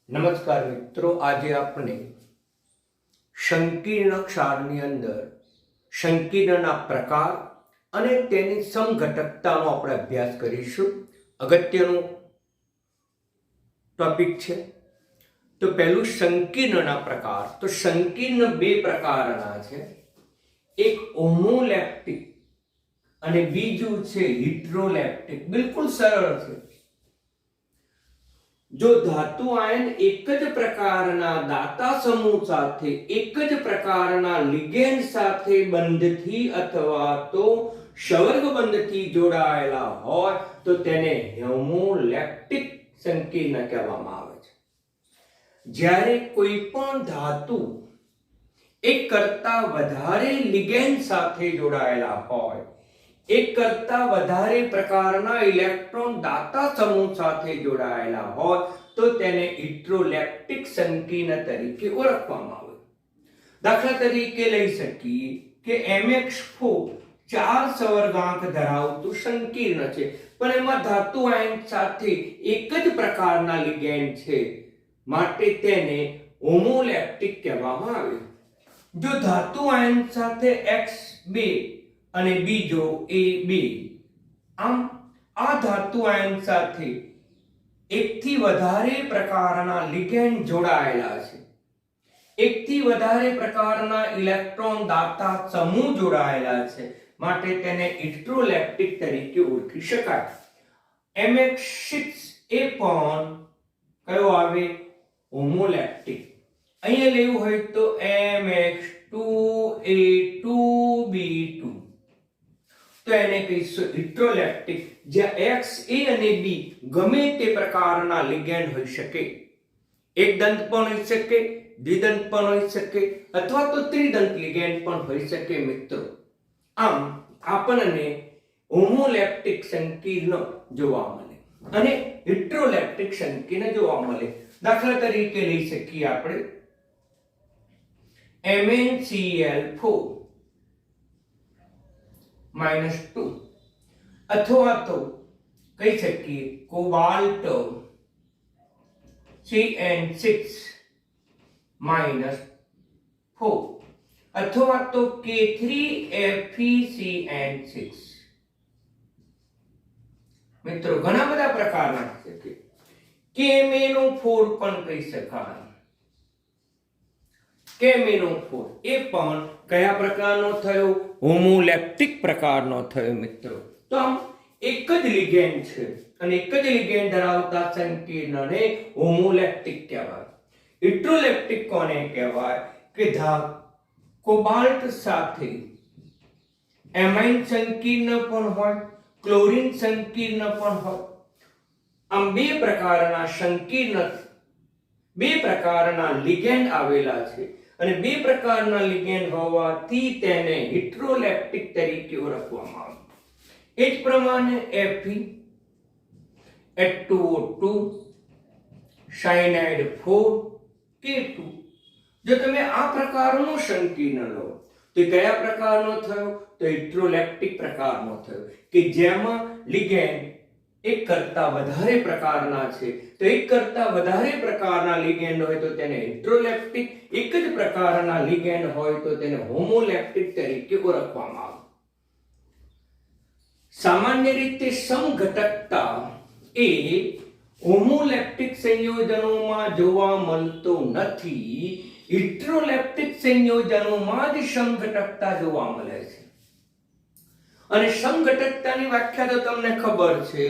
નમસ્કાર મિત્રો, આજે આપણે સંકીર્ણ ક્ષારની અંદર સંકીર્ણના પ્રકાર અને તેની સમઘટકતાનો આપણે અભ્યાસ કરીશું. અગત્યનું ટોપિક છે. તો પહેલું સંકીર્ણના પ્રકાર. તો સંકીર્ણ બે પ્રકારના છે, એક હોમોલેપ્ટિક અને બીજું છે હિટ્રોલેપ્ટિક. બિલકુલ સરળ છે. જો ધાતુ આયન એક જ પ્રકારના દાતા સમૂહ સાથે એક જ પ્રકારના લિગેન્ડ સાથે બંધથી અથવા તો સંવર્ગ બંધથી જોડાયેલા હોય તો તેને હોમોલેપ્ટિક સંકીર્ણ કહેવામાં આવે છે. જ્યારે કોઈ પણ ધાતુ એક કરતા વધારે લિગેન્ડ સાથે જોડાયેલા હોય, એક કરતા વધારે પ્રકારના ઇલેક્ટ્રોન દાતા સમૂહ સાથે જોડાયેલા હોય તો તેને હિટ્રોલેપ્ટિક સંકીર્ણ તરીકે ઓળખવામાં આવે. દાખલા તરીકે લઈ શકીએ કે MX4 4 સંવર્ગાંક ધરાવતું સંકીર્ણ છે, પણ એમાં ધાતુ આયન સાથે એક જ પ્રકારના લિગેન્ડ છે, માટે તેને હોમોલેપ્ટિક કહેવામાં આવે. જો ધાતુ આયન સાથે X2 અને બીજો A2, આમ આ ધાતુ આયન સાથે એકથી વધારે પ્રકારના લિગેન્ડ જોડાયેલા છે, એકથી વધારે પ્રકારના ઇલેક્ટ્રોન દાતા સમૂહ જોડાયેલા છે, માટે તેને હિટ્રોલેપ્ટિક તરીકે ઓળખી શકાય. MX6 એ પણ કયો આવે? હોમોલેપ્ટિક. અહીંયા લેવું હોય તો MX2A2B2, તો એને કહીશું હિટ્રોલેપ્ટિક, જ્યાં X, A અને B ગમે તે પ્રકારના લિગેન્ડ હોઈ શકે. એક દંત પણ હોઈ શકે, દ્વિદંત પણ હોઈ શકે, અથવા તો ત્રિદંત લિગેન્ડ પણ હોઈ શકે મિત્રો. આમ આપણને હોમોલેપ્ટિક સંકીર્ણ જોવા મળે અને હિટ્રોલેપ્ટિક સંકીર્ણ જોવા મળે. દાખલા તરીકે લઈ શકીએ આપણે MnCl4 -2, અથવા તો કહી શકીએ કોબાલ્ટ CN6 -4, અથવા તો K3FeCN6. મિત્રો ઘણા બધા પ્રકારના છે. KMnO4 પણ કહી શકાય. KMnO4 એ પણ કયા પ્રકારનો થયો? હોમોલેપ્ટિક પ્રકારનો થયો મિત્રો. તો આમ એક જ લિગેન્ડ છે અને એક જ લિગેન્ડ ધરાવતા સંકીર્ણને હોમોલેપ્ટિક કહેવાય. હિટ્રોલેપ્ટિક કોને કહેવાય? કે કોબાલ્ટ સાથે એમાઇન સંકીર્ણ પણ હોય, ક્લોરીન સંકીર્ણ પણ હોય. આમ બે પ્રકારના સંકીર્ણ, બે પ્રકારના લિગેન્ડ આવેલા છે અને બે પ્રકારના લિગેન્ડ હોવાથી તેને હિટ્રોલેપ્ટિક તરીકે ઓળખવામાં આવે. એ જ પ્રમાણે Fe, H2O2, સાયનાઇડ 4, K2. જો તમે આ પ્રકારનું સંકીર્ણ લો તો કયા પ્રકારનો થયો? તો હિટ્રોલેપ્ટિક પ્રકારનો થયો, કે જેમાં લિગેન્ડ એક કરતા વધારે પ્રકારના છે. તો એક કરતા વધારે પ્રકારના લિગેન્ડ હોય તો તેને હિટ્રોલેપ્ટિક, એક જ પ્રકારના લિગેન્ડ હોય તો તેને હોમોલેપ્ટિક તરીકે ઓળખવામાં આવે. સામાન્ય રીતે સમઘટકતા એ હોમોલેપ્ટિક સંયોજનોમાં જોવા મળતો નથી, હિટ્રોલેપ્ટિક સંયોજનોમાં જ સમઘટકતા જોવા મળે છે. અને સમઘટકતાની વ્યાખ્યા તો તમને ખબર છે,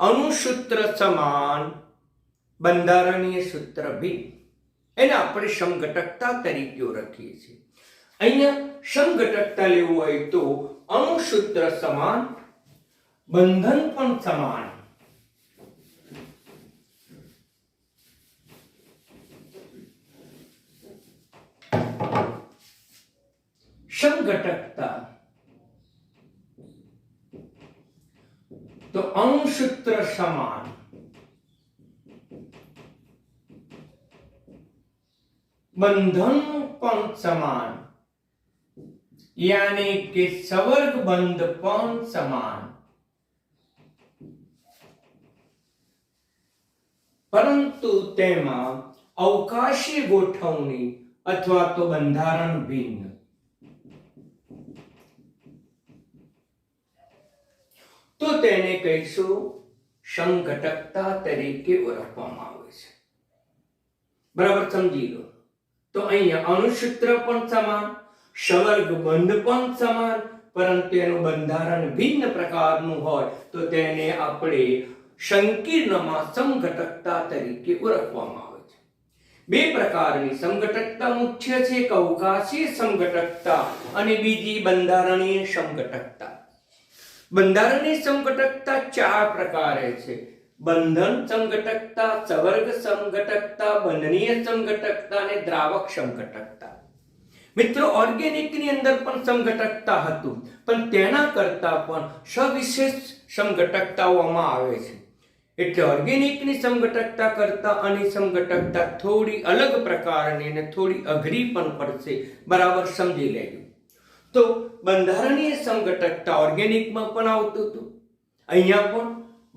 અણુસૂત્ર સમાન, બંધારણીય સૂત્ર ભિન્ન. એને આપણે સમઘટકતા તરીકે ઓળખીએ છીએ. અહીંયા સમઘટકતા લેવું હોય તો અણુસૂત્ર સમાન, બંધન પણ સમાન. સમઘટકતા તો અણુસૂત્ર સમાન, બંધન પણ સમાન, यानी कि संवर्ग बंध पण समान, परंतु तेमा અવકાશી ગોઠવણી અથવા તો બંધારણ ભિન્ન. તો તેને કહીશું સમઘટકતા તરીકે ઓળખવામાં આવે છે. બરાબર સમજી લો. તો અહીંયા અણુસૂત્ર પણ સમાન, સવર્ગ બંધ પણ સમાન, પરંતુ એનું બંધારણ ભિન્ન પ્રકારનું હોય તો તેને આપણે સંકીર્ણમાં સમઘટકતા તરીકે ઓળખવામાં આવે છે. બે પ્રકારની સમઘટકતા મુખ્ય છે, એક અવકાશી સમઘટકતા અને બીજી બંધારણીય સમઘટકતા. બંધારણીય સમઘટકતા ચાર પ્રકારે છે: બંધન સમઘટકતા, સવર્ગ સમઘટકતા, બંધનીય સમઘટકતા અને દ્રાવક સમઘટકતા. મિત્રો, ઓર્ગેનિકની અંદર પણ સમઘટકતા હતું, પણ તેના કરતા પણ સવિશેષ સમઘટકતાઓ આમાં આવે છે. એટલે ઓર્ગેનિકની સમઘટકતા કરતા આની સમઘટકતા થોડી અલગ પ્રકારની અને થોડી અઘરી પણ પડશે. બરાબર સમજી લેજો. તો બંધારણીય સમઘટકતા ઓર્ગેનિકમાં પણ આવતું હતું, અહીંયા પણ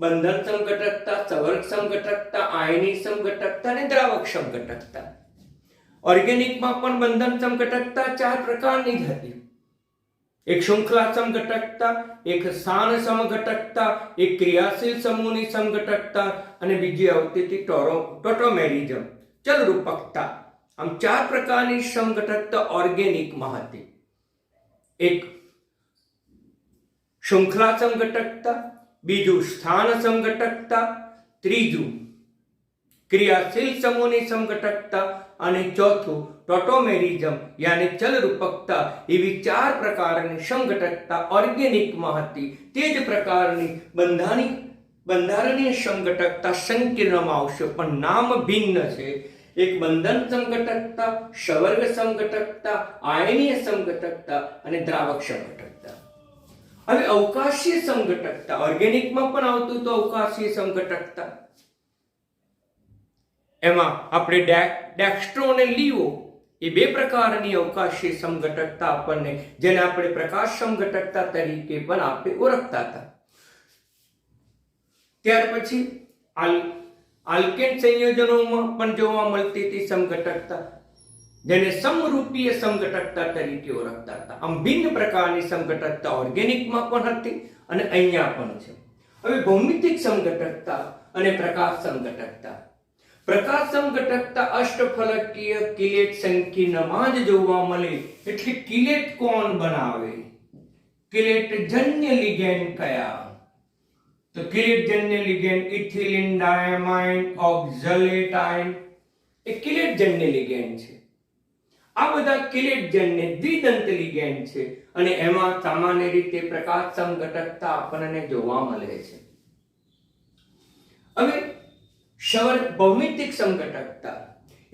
બંધન સમઘટકતા, સવર્ગ સમઘટકતા, આયનિક સમઘટકતા અને દ્રાવક સમઘટકતા. ઓર્ગેનિકમાં પણ બંધન સમઘટકતા ચાર પ્રકારની જ હતી: એક શૃંખલા સમઘટકતા, એક સ્થાન સમઘટકતા, એક ક્રિયાશીલ સમૂહની સમઘટકતા અને બીજી આવતી હતી ટોટોમેરિઝમ, ચલરૂપકતા. આમ ચાર પ્રકારની સમઘટકતા ઓર્ગેનિકમાં હતી. એક શૃંખલા સમઘટકતા, બીજું સ્થાન સમઘટકતા, ત્રીજું ક્રિયાશીલ સમૂહની સમઘટકતા અને ચોથું ટોટોમેરિઝમ યાની ચલરૂપકતા. એવી ચાર પ્રકારની સમઘટકતા ઓર્ગેનિકમાં હતી. તે જ પ્રકારની બંધારણીય સમઘટકતા સંકીર્ણમાં આવશે, પણ નામ ભિન્ન છે. એક બંધન સમઘટકતા, સવર્ગ સમઘટકતા, આયનીય સમઘટકતા અને દ્રાવક સમઘટકતા. હવે અવકાશીય સમઘટકતા ઓર્ગેનિકમાં પણ આવતું તો અવકાશીય સમઘટકતા. એમાં આપણે ડેક્સ્ટ્રો અને લીવો એ બે પ્રકારની અવકાશીય સમઘટકતા આપણને, જેને આપણે પ્રકાશ સમઘટકતા તરીકે પણ આપણે ઓળખતા હતા. ત્યાર પછી આલ્કેન સંયોજનોમાં પણ જોવા મળતી હતી સમઘટકતા, જેને સમરૂપીય સમઘટકતા તરીકે ઓળખતા હતા. આમ ભિન્ન પ્રકારની સમઘટકતા ઓર્ગેનિકમાં પણ હતી અને અહીંયા પણ છે. હવે ભૌમિતિક સમઘટકતા અને પ્રકાશ સમઘટકતા. પ્રકાશ સમઘટકતા અષ્ટફલકીય કિલેટ સંકીર્ણમાં જ જોવા મળે. એટલે કિલેટ કોણ બનાવે? કિલેટજન્ય લિગેન્ડ કયા? તો કિલેટજન્ય લિગેન્ડ ઇથિલિન ડાયમાઇન ઓક્ઝલેટાઇન એ કિલેટજન્ય લિગેન્ડ છે. આ બધા કિલેટજન્ય દ્વિદંત લિગેન્ડ છે અને એમાં સામાન્ય રીતે પ્રકાશ સમઘટકતા આપણને જોવા મળે છે. હવે સવર્ગ ભૌમિતિક સમઘટકતા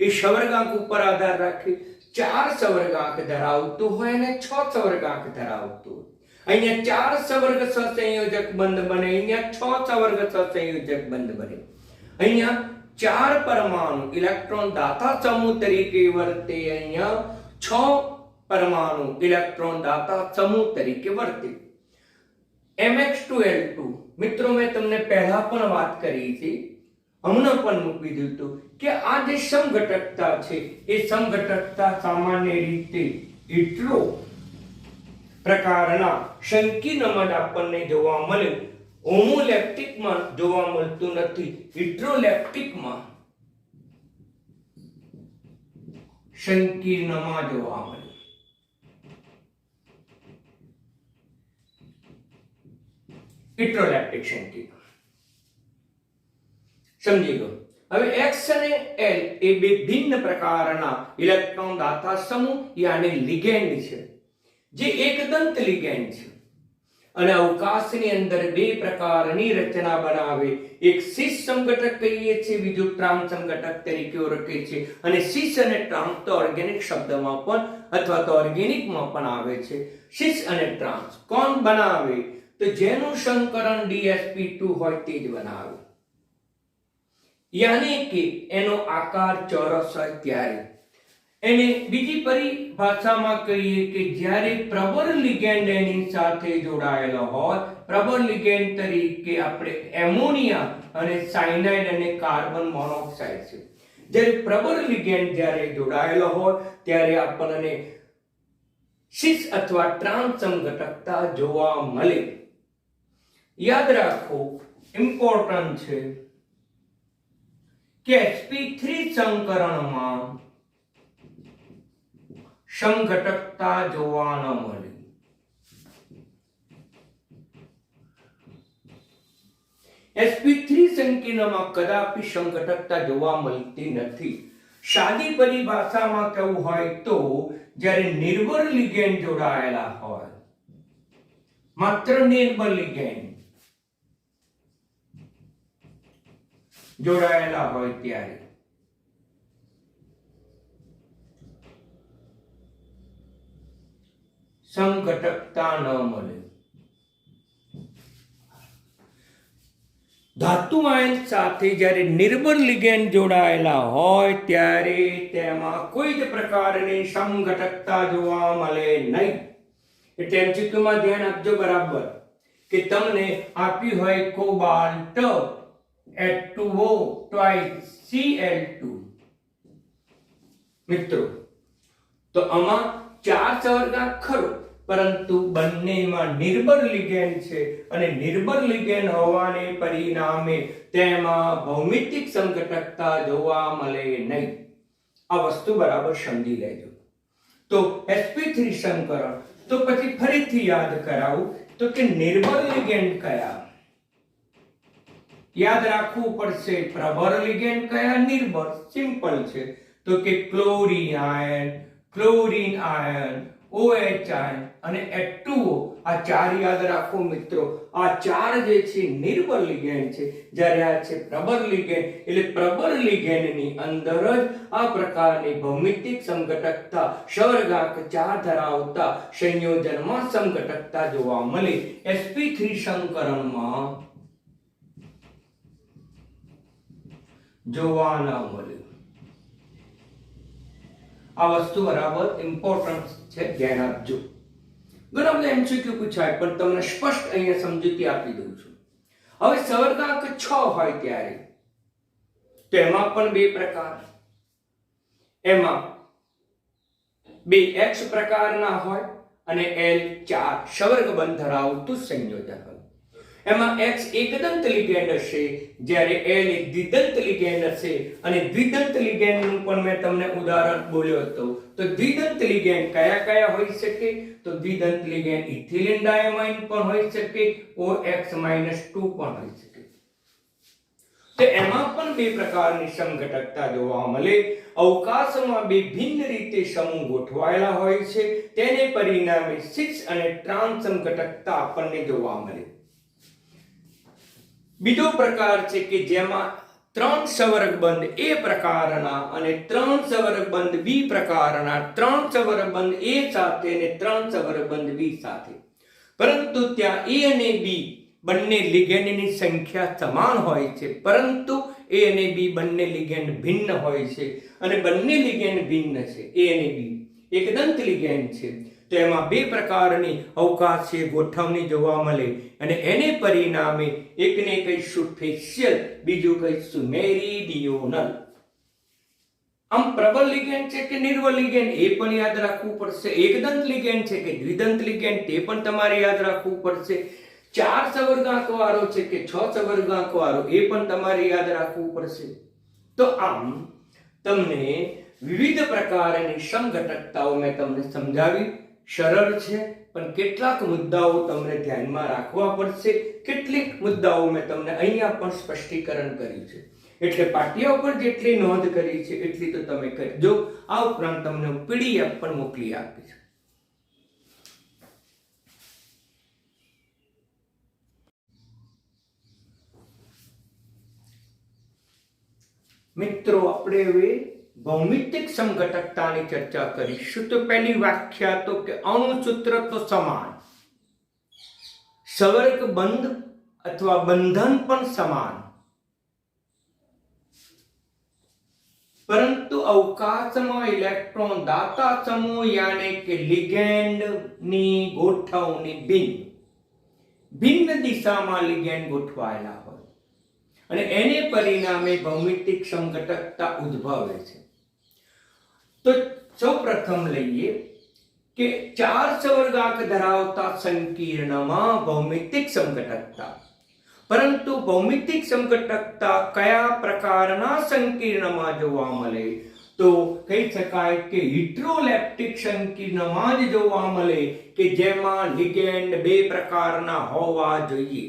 એ સવર્ગાંક ઉપર આધાર રાખી 4 સવર્ગાંક ધરાવતું હોય અને 6 સવર્ગાંક ધરાવતું હોય. અહીંયા 4 સવર્ગ સહસંયોજક બંધ બને, અહીંયા 6 સવર્ગ સહસંયોજક બંધ બને. અહીંયા 4 પરમાણુ ઇલેક્ટ્રોન દાતા સમૂહ તરીકે વર્તે, અહીંયા 6 પરમાણુ ઇલેક્ટ્રોન દાતા સમૂહ તરીકે વર્તે. MX2L2 મિત્રો, મેં તમને પહેલા પણ વાત કરી હતી, હમણાં પણ મૂકી દીધું કે આ જે સમઘટકતા છે એ સમઘટકતા સામાન્ય રીતે ઇટ્રો પ્રકારના સંકીર્ણમાં આપણને જોવા મળે. હોમોલેપ્ટિકમાં જોવા મળતું નથી, ઇટ્રોલેપ્ટિકમાં સંકીર્ણમાં જોવા મળે. ઇટ્રોલેપ્ટિક સંકીર્ણ સમજી લો. હવે X અને L એ બે ભિન્ન પ્રકારના ઇલેક્ટ્રોન દાતા સમૂહ યાની લિગેન્ડ છે, જે એકદંત લિગેન્ડ છે અને અવકાશની અંદર બે પ્રકારની રચના બનાવે. એક સિસ સમઘટક કહીએ છીએ, બીજું ટ્રાન્સ સમઘટક તરીકે ઓળખે છે. અને સિસ અને ટ્રાન્સ તો ઓર્ગેનિક શબ્દમાં પણ અથવા તો ઓર્ગેનિકમાં પણ આવે છે. સિસ અને ટ્રાન્સ કોણ બનાવે? તો જેનું સંકરણ DsP2 હોય તે જ બનાવે. યાની કે એનો આકાર ચોરસ હોય ત્યારે. એને બીજી પરિભાષામાં કહીએ કે જ્યારે પ્રબળ લિગેન્ડ એની સાથે જોડાયેલો હોય, પ્રબળ લિગેન્ડ તરીકે આપણે એમોનિયા અને સાયનાઇડ અને કાર્બન મોનોક્સાઇડ છે. જ્યારે પ્રબળ લિગેન્ડ જ્યારે જોડાયેલો હોય ત્યારે આપણને સિસ અથવા ટ્રાન્સ સમઘટકતા જોવા મળે. યાદ રાખો, ઇમ્પોર્ટન્ટ છે કે sp3 સંકરણમાં સમઘટકતા જોવા ન મળે. sp3 સંકીર્ણમાં કદાપી સમઘટકતા જોવા મળતી નથી. સાદી પરિભાષામાં કહેવું હોય તો જ્યારે નિર્બળ લિગેન્ડ જોડાયેલા હોય, માત્ર નિર્બળ લિગેન્ડ જોડાયેલા હોય ત્યારે સમઘટકતા ન મળે. ધાતુ આયન સાથે જ્યારે નિર્બળ લિગેન્ડ જોડાયેલા હોય ત્યારે તેમાં કોઈ જ પ્રકારની સમઘટકતા જોવા મળે નહીં. એટલે એમસીક્યુમાં ધ્યાન આપજો બરાબર કે તમને આપ્યું હોય કોબાલ્ટ H2O twice Cl2. મિત્રો, તો આમાં 4 સવર્ગાંક ખરો, પરંતુ બંનેમાં નિર્બળ લિગેન્ડ છે અને નિર્બળ લિગેન્ડ હોવાને પરિણામે તેમાં ભૌમિતિક સમઘટકતા જોવા મળે નહીં. આ વસ્તુ બરાબર સમજી લેજો. તો sp3 સંકરણ, તો પછી ફરીથી યાદ કરાવું તો કે નિર્બળ લિગેન્ડ કયા યાદ રાખવું પડશે, પ્રબળ લિગેન્ડ કયા, નિર્બળ. સિમ્પલ છે. તો કે chlorine ion, chlorine ion, OH ion અને H2O. આ 4 યાદ રાખો મિત્રો. આ 4 જે છે નિર્બળ લિગેન્ડ છે, જ્યારે આ છે પ્રબળ લિગેન્ડ. એટલે પ્રબળ લિગેન્ડની અંદર જ આ પ્રકારની ભૌમિતિક સમઘટકતા સવર્ગાંક 4 ધરાવતા સંયોજનમાં સમઘટકતા જોવા મળે. sp3 સંકરણમાં જોવા ન મળે. આ વસ્તુ બરાબર ઇમ્પોર્ટન્ટ છે, ધ્યાન આપજો. ઘણા બધા એમસીક્યુ પૂછાય, પણ તમને સ્પષ્ટ અહીંયા સમજૂતી આપી દઉં છું. હવે સવર્ગાંક 6 હોય ત્યારે તો એમાં પણ 2 પ્રકાર. એમાં 2x પ્રકારના હોય અને L4 સવર્ગબંધ ધરાવતું સંયોજન હોય. એમાં x એકદંત લિગેન્ડ હશે, જ્યારે L એક દ્વિદંત લિગેન્ડ હશે. અને દ્વિદંત લિગેન્ડનું પણ મેં તમને ઉદાહરણ બોલ્યો હતો. તો દ્વિદંત લિગેન્ડ કયા કયા હોઈ શકે? તો દ્વિદંત લિગેન્ડ ઇથિલિન ડાયમાઇન પણ હોઈ શકે, OX-2 પણ હોઈ શકે. તો એમાં પણ 2 પ્રકારની સમઘટકતા જોવા મળે. અવકાશમાં 2 ભિન્ન રીતે સમૂહ ગોઠવાયેલા હોય છે, તેને પરિણામે સિસ અને ટ્રાન્સ સમઘટકતા આપણને જોવા મળે. બીજો પ્રકાર છે કે જેમાં 3 સવર્ગબંધ A પ્રકારના અને 3 સવર્ગબંધ B પ્રકારના, 3 સવર્ગબંધ A સાથે અને 3 સવર્ગબંધ B સાથે. પરંતુ ત્યાં A અને B બંને લિગેન્ડની સંખ્યા સમાન હોય છે, પરંતુ A અને B બંને લિગેન્ડ ભિન્ન હોય છે. અને બંને લિગેન્ડ ભિન્ન છે. A અને B એકદંત લિગેન્ડ છે, તો એમાં 2 પ્રકારની અવકાશીય ગોઠવણી જોવા મળે. અને એને પરિણામે એકને કહીશું ફેશિયલ, બીજું કહીશું મેરીડિયોનલ. આમ પ્રબળ લિગેન્ડ છે કે નિર્બળ લિગેન્ડ એ પણ યાદ રાખવું પડશે. એકદંત લિગેન્ડ છે કે દ્વિદંત લિગેન્ડ તે પણ તમારે યાદ રાખવું પડશે. 4 સવર્ગાંક વાળો છે કે 6 સવર્ગાંક વાળો એ પણ તમારે યાદ રાખવું પડશે. તો આમ તમને વિવિધ પ્રકારની સમઘટકતાઓ મેં તમને સમજાવી. સરળ છે, પણ કેટલાક મુદ્દાઓ તમને ધ્યાનમાં રાખવા પડશે. કેટલીક મુદ્દાઓ મેં તમને અહીંયા પણ સ્પષ્ટીકરણ કર્યું છે. એટલે પાટિયા ઉપર જેટલી નોંધ કરી છે એટલી તો તમે કરજો. આ ઉપરાંત તમને PDF પણ મોકલી આપી છે. મિત્રો, આપણે હવે ભૌમિતિક સમઘટકતાની ચર્ચા કરીશું. તો પહેલી વ્યાખ્યા તો કે અણુસૂત્ર તો સમાન, સવર્ગબંધ અથવા બંધન પણ સમાન, પરંતુ અવકાશમાં ઇલેક્ટ્રોન દાતા સમૂહ યાને કે લિગેન્ડ ની ગોઠવણી ભિન્ન દિશામાં લિગેન્ડ ગોઠવાયેલા હોય. અને એને પરિણામે ભૌમિતિક સમઘટકતા ઉદ્ભવે છે. તો સૌપ્રથમ લઈએ કે 4 સવર્ગાંક ધરાવતા સંકીર્ણમાં ભૌમિતિક સમઘટકતા. પરંતુ ભૌમિતિક સમઘટકતા કયા પ્રકારના સંકીર્ણમાં જોવા મળે? તો કહી શકાય કે હિટ્રોલેપ્ટિક સંકીર્ણમાં જ જોવા મળે કે જેમાં લિગેન્ડ 2 પ્રકારના હોવા જોઈએ.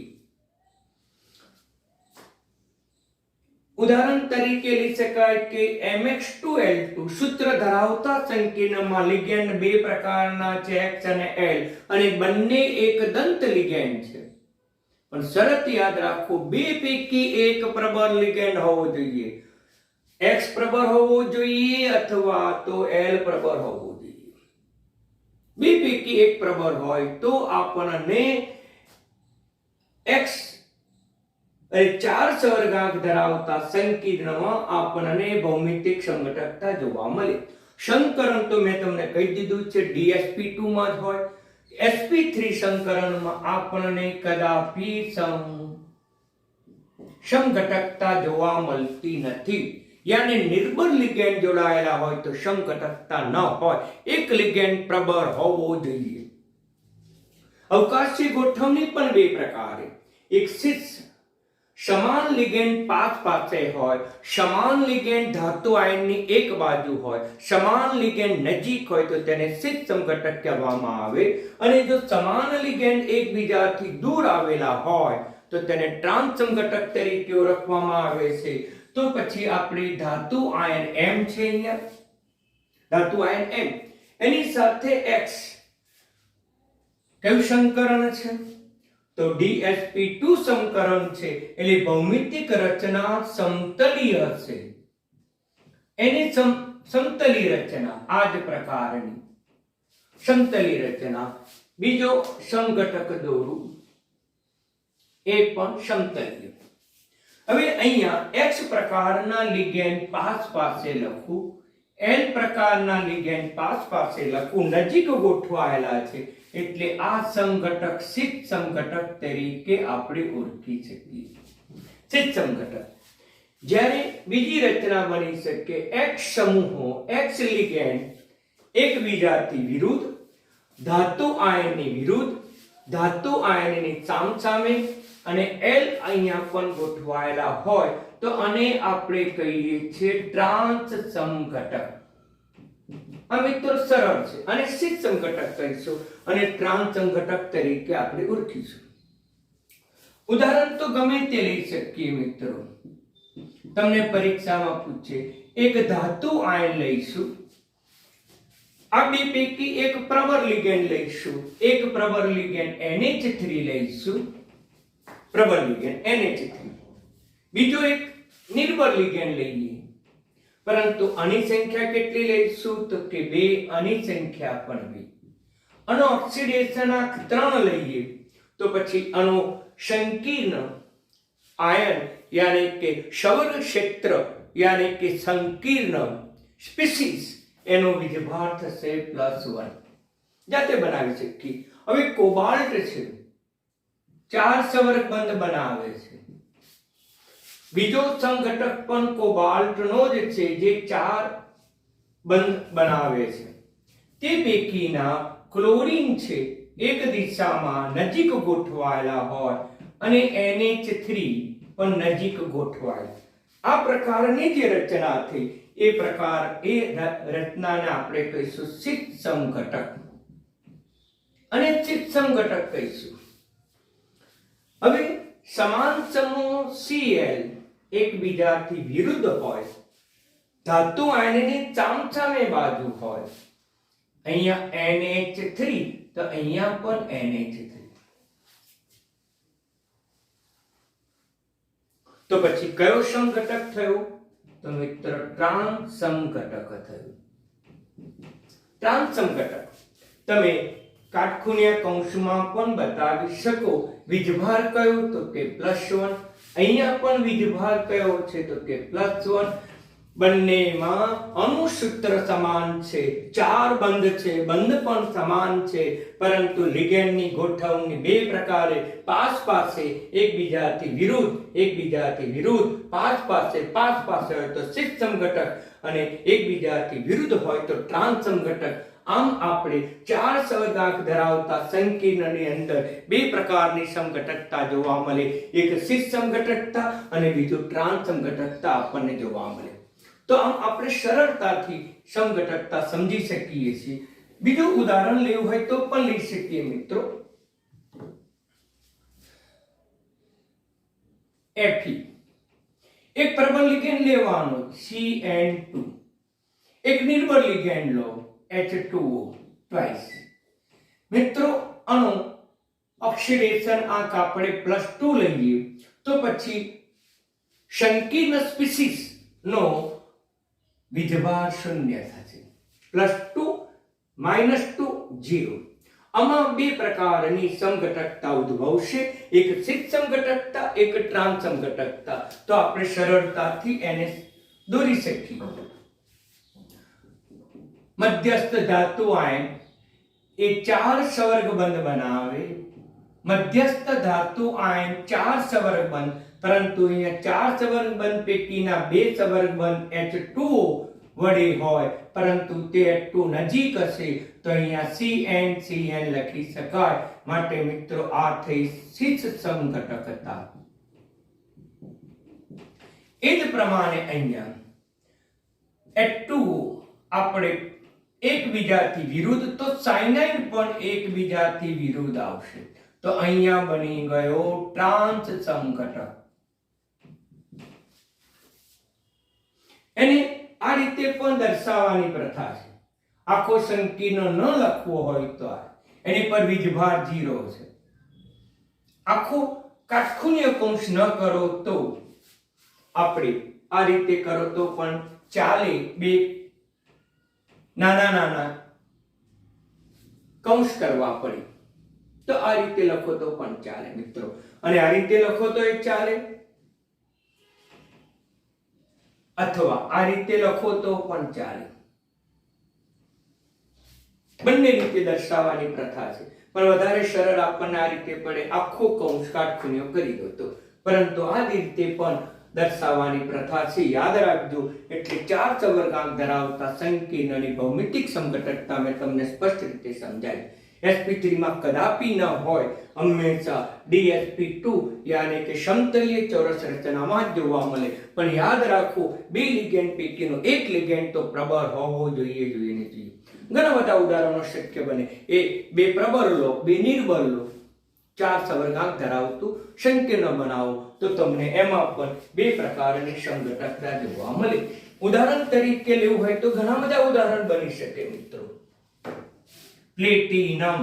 ઉદાહરણ તરીકે લઈ શકાય કે MX2L2 સૂત્ર ધરાવતા સંકીર્ણમાં લિગેન્ડ 2 પ્રકારના છે, X અને L, અને બંને એક દંત લિગેન્ડ છે. પણ શરત યાદ રાખો, બે પૈકી એક પ્રબળ લિગેન્ડ હોવો જોઈએ. X પ્રબળ હોવો જોઈએ અથવા તો L પ્રબળ હોવો જોઈએ. બે પૈકી એક પ્રબળ હોય તો આપણને X 4 સવર્ગાંક ધરાવતા સંકીર્ણમાં આપણને ભૌમિતિક સમઘટકતા જોવા મળે. સંકરણ તો મેં તમને કહી દીધું છે, DsP2 માં જ હોય. sp3 સંકરણમાં આપણને કદાપી સમઘટકતા જોવા મળતી નથી. યાની નિર્બળ લિગેન્ડ જોડાયેલા હોય તો સમઘટકતા ન હોય, એક લિગેન્ડ પ્રબળ હોવો જોઈએ. અવકાશી ગોઠવણી પણ 2 પ્રકારે. એક સમાન લિગેન્ડ પાથ પાસે હોય, સમાન લિગેન્ડ ધાતુ આયનની એક બાજુ હોય, સમાન લિગેન્ડ નજીક હોય તો તેને સિદ્ધ સમઘટક કહેવામાં આવે. અને જો સમાન લિગેન્ડ એકબીજાથી દૂર આવેલા હોય તો તેને ટ્રાન્સ સમઘટક તરીકે ઓળખવામાં આવે છે. તો પછી આપણી ધાતુ આયન M છે, અહીંયા ધાતુ આયન M, એની સાથે X કયું સંકરણ છે? તો DsP2 સંકરણ છે. એટલે ભૌમિતિક રચના સમતલી હશે. એની સમતલી રચના આ જ પ્રકારની સમતલી રચના. બીજો સમઘટક દોરું, એ પણ સમતલીય. હવે અહીંયા X પ્રકારના લિગેન્ડ પાસ પાસે લખું, L પ્રકારના લિગેન્ડ પાસ પાસે લખું, નજીક ગોઠવાયેલા છે એટલે આ સમઘટક સિદ્ધ સમઘટક તરીકે આપણે ઓળખી શકીએ. સિદ્ધ સમઘટક. જ્યારે બીજી રચના બની શકે, X સમૂહો, X લિગેન્ડ એકબીજાથી વિરુદ્ધ, ધાતુ આયનની વિરુદ્ધ, ધાતુ આયનની સામસામે અને L અહીંયા પણ ગોઠવાયેલા હોય તો આને આપણે કહીએ છીએ ટ્રાન્સ સમઘટક. આ મિત્રો સરળ છે. અને સિદ્ધ સમઘટક કહીશું અને ટ્રાન્સ સમઘટક તરીકે આપણે ઓળખીશું. ઉદાહરણ તો ગમે તે લઈ શકીએ મિત્રો. તમને પરીક્ષામાં પૂછે, એક ધાતુ આયન લઈશું, આ બે પૈકી એક પ્રબળ લિગેન્ડ લઈશું, એક પ્રબળ લિગેન્ડ NH3 લઈશું, પ્રબળ લિગેન્ડ NH3, બીજો એક નિર્બળ લિગેન્ડ લઈએ. પરંતુ આની સંખ્યા કેટલી લઈશું? તો કે 2. આની સંખ્યા પણ 2. આનો ઓક્સિડેશનાંક 3 લઈએ તો પછી આનો સંકીર્ણ આયન યાની કે સવર્ગ ક્ષેત્ર યાની કે સંકીર્ણ સ્પીસીસ એનો વીજભાર થશે +1. જાતે બનાવી શકીએ. હવે કોબાલ્ટ છે, 4 સવર્ગ બંધ બનાવે છે. બીજો સમઘટક પણ કોબાલ્ટનો જ છે જે 4 બંધ બનાવે છે. તે પૈકીના ક્લોરીન છે એક દિશામાં નજીક ગોઠવાયેલા હોય અને NH3 પણ નજીક ગોઠવાય. આ પ્રકારની જે રચના થઈ એ રચનાને આપણે કહીશું સિદ્ધ સમઘટક અને સિદ્ધ સમઘટક કહીશું. હવે સમાન સમૂહ Cl એકબીજાથી વિરુદ્ધ હોય, ધાતુ આયનની સામસામે બાજુ હોય, અહીંયા NH3 તો અહીંયા પણ NH3, તો પછી કયો સમઘટક થયો? તો મિત્ર ટ્રાન્સ સમઘટક થયો. ટ્રાન્સ સમઘટક તમે કાટખૂણિયા કૌંસમાં પણ બતાવી શકો. વીજભાર કયો? તો કે +1. અહીંયા પણ વીજભાર કયો છે? તો કે +1. બંનેમાં અણુસૂત્ર સમાન છે, 4 બંધ છે, બંધ પણ સમાન છે, પરંતુ લિગેન્ડની ગોઠવણી બે પ્રકારે પાસે એકબીજાથી વિરુદ્ધ પાસે હોય તો સિસ્ટમ ઘટક અને એકબીજાથી વિરુદ્ધ હોય તો ટ્રાન્સમ ઘટક. આમ આપણે 4 સહગુણાંક ધરાવતા સંકીર્ણની અંદર બે પ્રકારની સમઘટકતા જોવા મળે, એક સિસ્ટમ ઘટકતા અને બીજું ટ્રાન્સમ ઘટકતા આપણને જોવા મળે. તો આમ આપણે સરળતાથી સમઘટકતા સમજી શકીએ છીએ. બીજું ઉદાહરણ લેવું હોય તો પણ લઈ શકીએ મિત્રો. Fe એક પ્રબળ લિગેન્ડ લેવાનો CN2, એક નિર્બળ લિગેન્ડ લો H2O ટ્વાઇસ. મિત્રો અણુ ઓક્સિડેશન આંક આપણે +2 લઈએ તો પછી સંકીર્ણ સ્પીસીસ નો વિજભાર શૂન્ય થશે. +2 -2 0. આમાં બે પ્રકારની સમઘટકતા ઉદ્ભવશે, એક સિસ્ટમ ઘટકતા, એક ટ્રાન્સમ ઘટકતા. તો આપણે સરળતાથી એને દોરી શકીએ. મધ્યસ્થ ધાતુ આયન એ 4 સવર્ગબંધ બનાવે. મધ્યસ્થ ધાતુ આયન 4 સવર્ગબંધ, પરંતુ અહીંયા 4 સવર્ગબંધ પૈકીના 2 સવર્ગબંધ H2O વડે હોય, પરંતુ તે H2 નજીક હશે તો અહીંયા CN લખી શકાય. માટે મિત્રો આ થઈ સિસ્ટમ ઘટકતા. એ જ પ્રમાણે અહીંયા H2O આપણે એકબીજાથી વિરુદ્ધ, તો સાયનાઇડ પણ એકબીજાથી વિરુદ્ધ આવશે. તો અહીંયા બની ગયો ટ્રાન્સમ ઘટક. એને આ રીતે પણ દર્શાવવાની પ્રથા છે. આખો સંકીર્ણ ન લખવો હોય તો એની પર વીજભાર 0 છે. આખો કાટખૂણ્ય કૌંસ ન કરો તો આપણે આ રીતે કરો તો પણ ચાલે. બે નાના કૌંસ કરવા પડે. તો આ રીતે લખો તો પણ ચાલે મિત્રો, અને આ રીતે લખો તો એ ચાલે, અથવા આ રીતે લખો તો પણ ચાલે. બંને રીતે દર્શાવવાની પ્રથા છે, પણ વધારે સરળ આપણને આ રીતે પડે, આખો કૌંસ કાટખૂણ્યો કરી દો તો. પરંતુ આ રીતે પણ દર્શાવવાની પ્રથા છે. યાદ રાખજો. એટલે 4 સવર્ગાંક ધરાવતા સંકીર્ણની ભૌમિતિક સમઘટકતા મેં તમને સ્પષ્ટ રીતે સમજાવી. sp3 માં કદાપી ન હોય, હંમેશા dsp2 યાને કે સમતલીય ચોરસ રચનામાં જ જોવા મળે. પણ યાદ રાખો, બે લિગેન્ડ પૈકીનો એક લિગેન્ડ તો પ્રબળ હોવો જોઈએ. ઘણા બધા ઉદાહરણો શક્ય બને. એ બે પ્રબળ લો, બે નિર્બળ લો, 4 સવર્ગાંક ધરાવતું સંકીર્ણ બનાવો તો તમને એમાં પણ બે પ્રકારની સમઘટકતા જોવા મળે. ઉદાહરણ તરીકે લેવું હોય તો ઘણા બધા ઉદાહરણ બની શકે મિત્રો. Platinum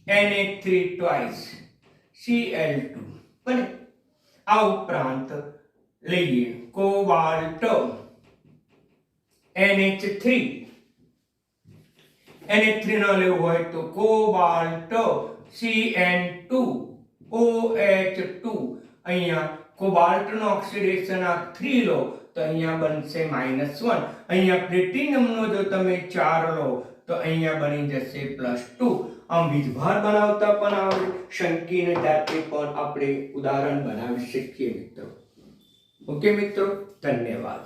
Na3 twice Cl2. બને. આ ઉપરાંત લઈએ કોબાલ્ટ NH3. NH3 ન લેવું હોય તો કોબાલ્ટ CN2OH2. અહીંયા કોબાલ્ટ નો ઓક્સિડેશન આંક 3 લો તો અહીંયા બનશે -1. અહીંયા પ્લેટિનમ નો જો તમે 4 લો તો અહીંયા બની જશે +2. આમ વીજભાર બનાવતા પણ આવડે, સંકીર્ણ જાતે પણ આપણે ઉદાહરણ બનાવી શકીએ મિત્રો. ઓકે મિત્રો, ધન્યવાદ.